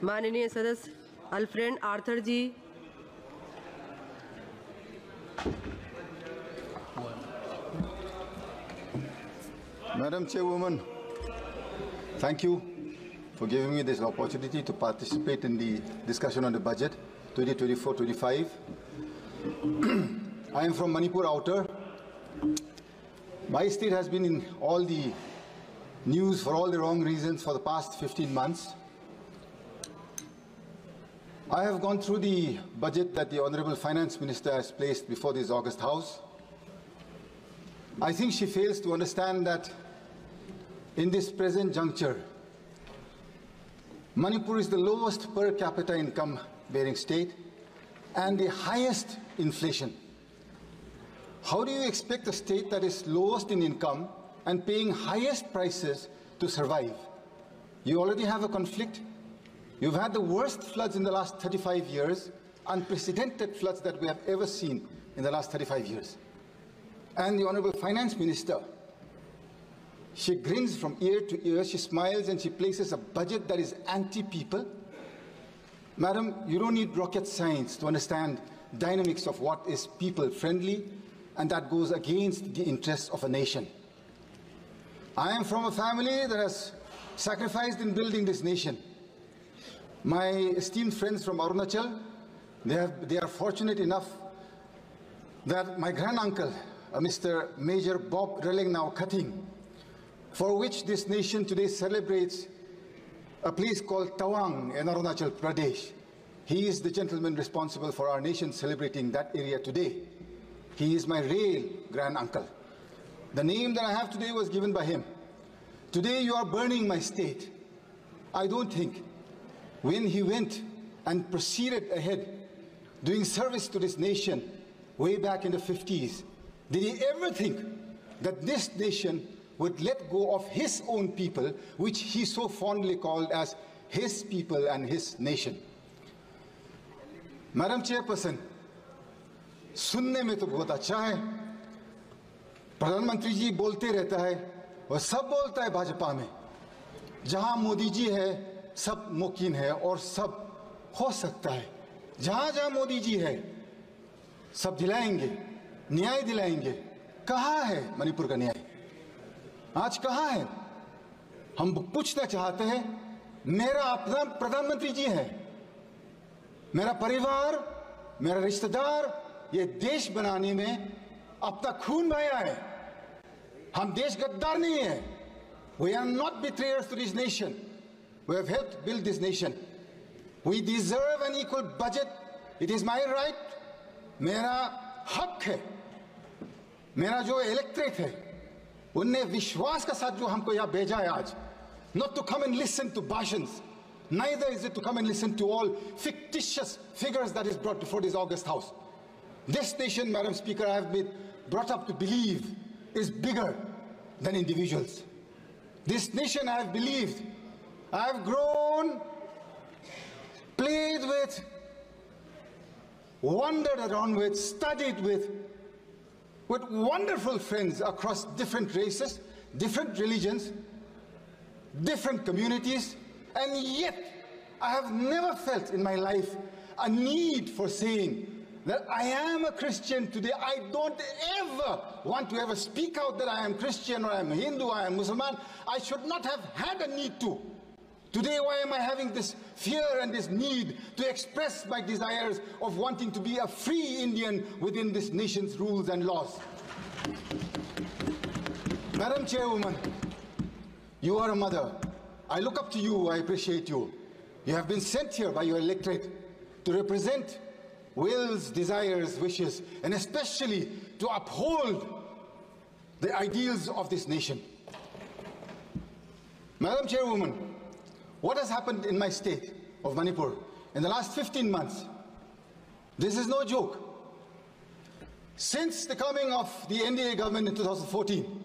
माननीय सदस्य Alfred Arthur ji. Madam Chairwoman, thank you for giving me this opportunity to participate in the discussion on the budget 2024-25. I am from Manipur Outer. My state has been in all the news for all the wrong reasons for the past 15 months. I have gone through the budget that the Honorable Finance Minister has placed before this August House. I think she fails to understand that in this present juncture, Manipur is the lowest per capita income bearing state and the highest inflation. How do you expect a state that is lowest in income and paying highest prices to survive? You already have a conflict. You've had the worst floods in the last 35 years, unprecedented floods that we have ever seen in the last 35 years. And the Honorable Finance Minister, she grins from ear to ear, she smiles and she places a budget that is anti-people. Madam, you don't need rocket science to understand dynamics of what is people-friendly and that goes against the interests of a nation. I am from a family that has sacrificed in building this nation. My esteemed friends from Arunachal, they are fortunate enough that my granduncle, Mr. Major Bob Relengnau Cutting, for which this nation today celebrates a place called Tawang in Arunachal Pradesh. He is the gentleman responsible for our nation celebrating that area today. He is my real granduncle. The name that I have today was given by him. Today you are burning my state. I don't think when he went and proceeded ahead doing service to this nation way back in the 50s, did he ever think that this nation would let go of his own people, which he so fondly called as his people and his nation? Madam Chairperson, सुनने में तो बहुत अच्छा है, प्रधानमंत्री जी बोलते रहता है और सब बोलता है भाजपा में, जहां मोदी जी है सब मुमकिन है और सब हो सकता है, जहां जहां मोदी जी है सब दिलाएंगे, न्याय दिलाएंगे। कहाँ है मणिपुर का न्याय? आज कहाँ है? हम पूछना चाहते हैं, मेरा अपना प्रधानमंत्री जी है, मेरा परिवार, मेरा रिश्तेदार ये देश बनाने में अपना खून बहाया है। हम देश गद्दार नहीं है। We are not betrayers to this nation. We have helped build this nation. We deserve an equal budget. It is my right. मेरा हक है। मेरा जो इलेक्ट्रेट है, उनने विश्वास के साथ जो हमको यहाँ भेजा है आज, not to come and listen to bhashans, neither is it to come and listen to all fictitious figures that is brought before this August House. This nation, Madam Speaker, I have been brought up to believe is bigger than individuals. This nation I have believed, I have grown, played with, wandered around with, studied with wonderful friends across different races, different religions, different communities, and yet I have never felt in my life a need for saying that I am a Christian today. I don't ever want to ever speak out that I am Christian or I am Hindu, I am Muslim. I should not have had a need to. Today, why am I having this fear and this need to express my desires of wanting to be a free Indian within this nation's rules and laws? Madam Chairwoman, you are a mother. I look up to you, I appreciate you. You have been sent here by your electorate to represent wills, desires, wishes, and especially to uphold the ideals of this nation. Madam Chairwoman, what has happened in my state of Manipur in the last 15 months? This is no joke. Since the coming of the NDA government in 2014,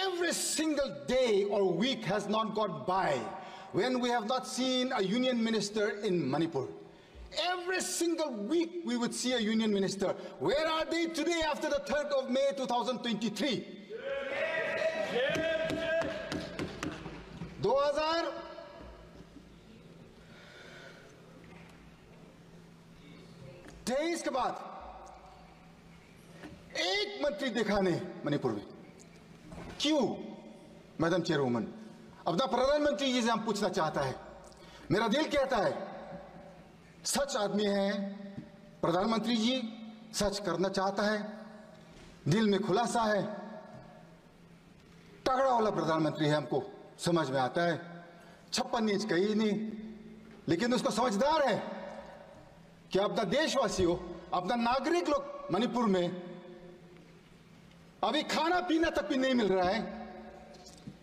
every single day or week has not gone by when we have not seen a union minister in Manipur. Every single week we would see a union minister. Where are they today after the 3rd of May 2023? 2000 23 के बाद एक मंत्री देखा नहीं मणिपुर में। क्यों madam चेयरवुमन? अपना प्रधानमंत्री जी से हम पूछना चाहता है। मेरा दिल कहता है सच आदमी है प्रधानमंत्री जी, सच करना चाहता है, दिल में खुलासा है, तगड़ा वाला प्रधानमंत्री है, हमको समझ में आता है। 56 इंच कहीं नहीं, लेकिन उसको समझदार है कि अपना देशवासियों, अपना नागरिक लोग मणिपुर में अभी खाना पीना तक भी नहीं मिल रहा है।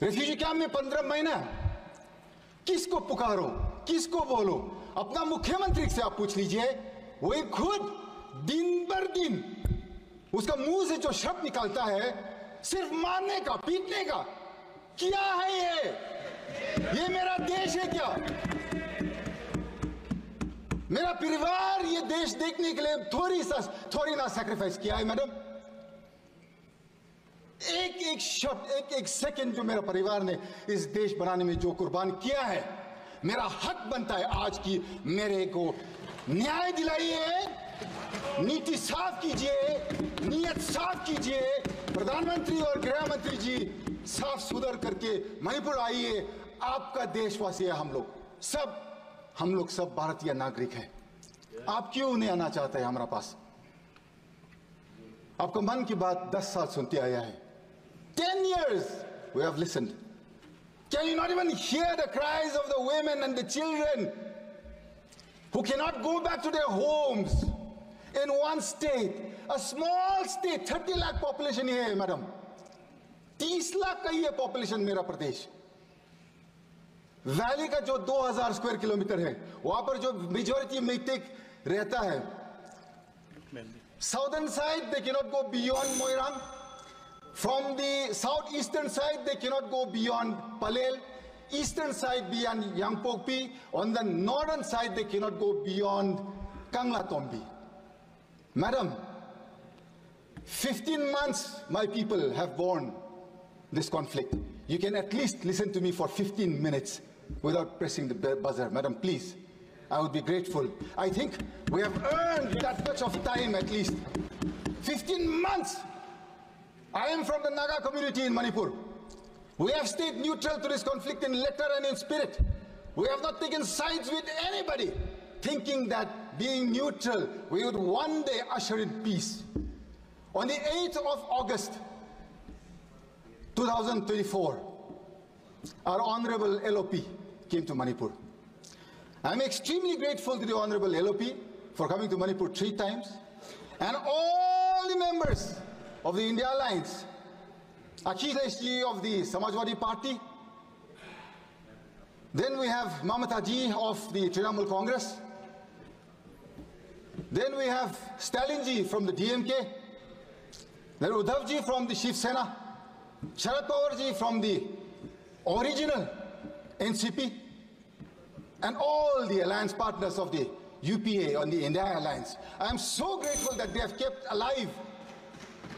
रेफ्यूजी कैंप में 15 महीना, किसको पुकारो, किसको बोलो? अपना मुख्यमंत्री से आप पूछ लीजिए, वही खुद दिन भर दिन उसका मुंह से जो शब्द निकलता है सिर्फ मारने का, पीटने का। क्या है ये मेरा देश है क्या? मेरा परिवार ये देश देखने के लिए थोड़ी ना सैक्रिफाइस किया है मैडम। एक शब्द, एक सेकंड जो मेरा परिवार ने इस देश बनाने में जो कुर्बान किया है, मेरा हक बनता है आज की मेरे को न्याय दिलाइए, नीति साफ कीजिए, नियत साफ कीजिए। प्रधानमंत्री और गृह मंत्री जी साफ सुधर करके मणिपुर आइए। आपका देशवासी है हम लोग सब भारतीय नागरिक हैं। आप क्यों नहीं आना चाहते हैं हमारा पास? आपको मन की बात 10 साल सुनते आया है। 10 years we have listened. Can you not even hear the cries of the women and the children who cannot go back to their homes in one state, a small state, 30 lakh population है madam, 30 lakh का ही है population मेरा प्रदेश। Valley का जो 2000 square kilometre है, वहां पर जो मेजॉरिटी मेटिक रहता है, southern side they cannot go beyond Moirang, from the southeastern side they cannot go beyond Palel, eastern side beyond Yangpokpi, on the northern side they cannot go beyond Kanglatombi. Madam, 15 months my people have borne this conflict. You can at least listen to me for 15 minutes without pressing the buzzer. Madam, please, I would be grateful. I think we have earned that much of time at least. 15 months. I am from the Naga community in Manipur. We have stayed neutral to this conflict in letter and in spirit. We have not taken sides with anybody, thinking that being neutral, we would one day usher in peace. On the 8th of August, 2024, our Honorable LOP came to Manipur. I'm extremely grateful to the Honorable LOP for coming to Manipur 3 times, and all the members of the India Alliance, Akhilesh ji of the Samajwadi Party, then we have Mamata ji of the Trinamool Congress, then we have Stalin ji from the DMK, then Uddhav ji from the Shiv Sena, Sharad Pawar ji from the original NCP, and all the alliance partners of the UPA on the India Alliance. I am so grateful that they have kept alive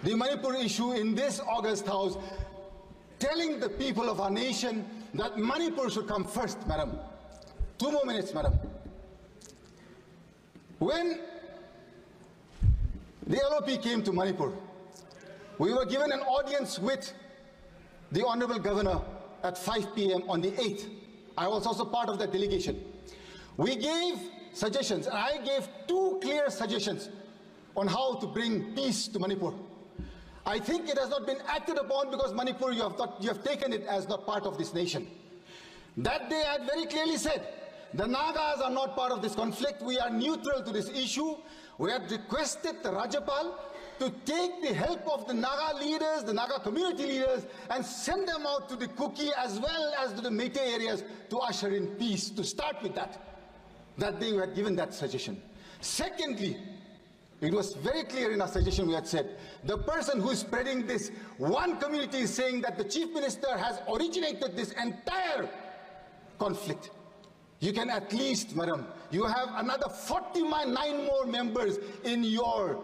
the Manipur issue in this August House, telling the people of our nation that Manipur should come first, madam. 2 more minutes, madam. When the LOP came to Manipur, we were given an audience with the Honorable Governor at 5 p.m. on the 8th. I was also part of that delegation. We gave suggestions, and I gave 2 clear suggestions on how to bring peace to Manipur. I think it has not been acted upon because Manipur, you have taken it as not part of this nation. That day I had very clearly said, the Nagas are not part of this conflict. We are neutral to this issue. We had requested the Rajapal to take the help of the Naga leaders, the Naga community leaders, and send them out to the Kuki as well as to the Meitei areas to usher in peace, to start with that. That day we had given that suggestion. Secondly, it was very clear in our suggestion we had said, the person who is spreading this, one community is saying that the Chief Minister has originated this entire conflict. You can at least, madam, you have another 49 more members in your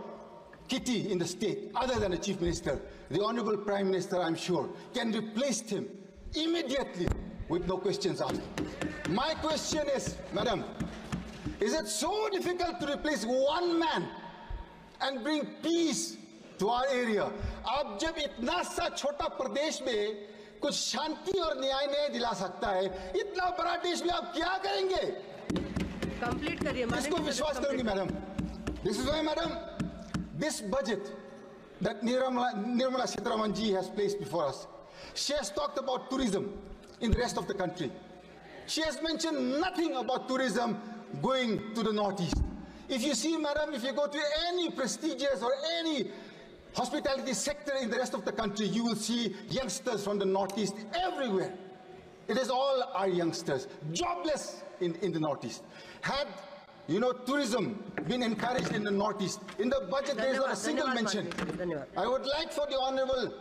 kitty in the state, other than the Chief Minister. The Honorable Prime Minister, I'm sure, can replace him immediately with no questions asked. My question is, madam, is it so difficult to replace one man and bring peace to our area. आप जब इतना सा छोटा प्रदेश में कुछ शांति और न्याय नहीं दिला सकता है, इतना बड़ा देश में आप क्या करेंगे? कंप्लीट करिए। इसको विश्वास करूंगी madam. This is why, madam, this budget that Nirmala Sitharaman ji has placed before us, she has talked about tourism in the rest of the country. She has mentioned nothing about tourism going to the northeast. If you see, madam, if you go to any prestigious or any hospitality sector in the rest of the country, you will see youngsters from the northeast everywhere. It is all our youngsters, jobless in the northeast. Had tourism been encouraged in the northeast, in the budget there is not a single mention. I would like for the Honorable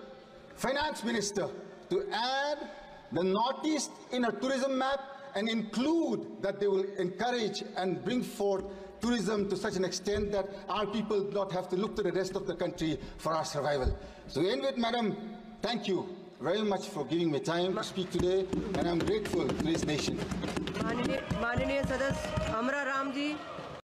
Finance Minister to add the northeast in a tourism map and include that they will encourage and bring forth tourism to such an extent that our people do not have to look to the rest of the country for our survival. So end with, madam, thank you very much for giving me time to speak today, and I'm grateful to this nation. माननीय सदस्य अमरा राम जी।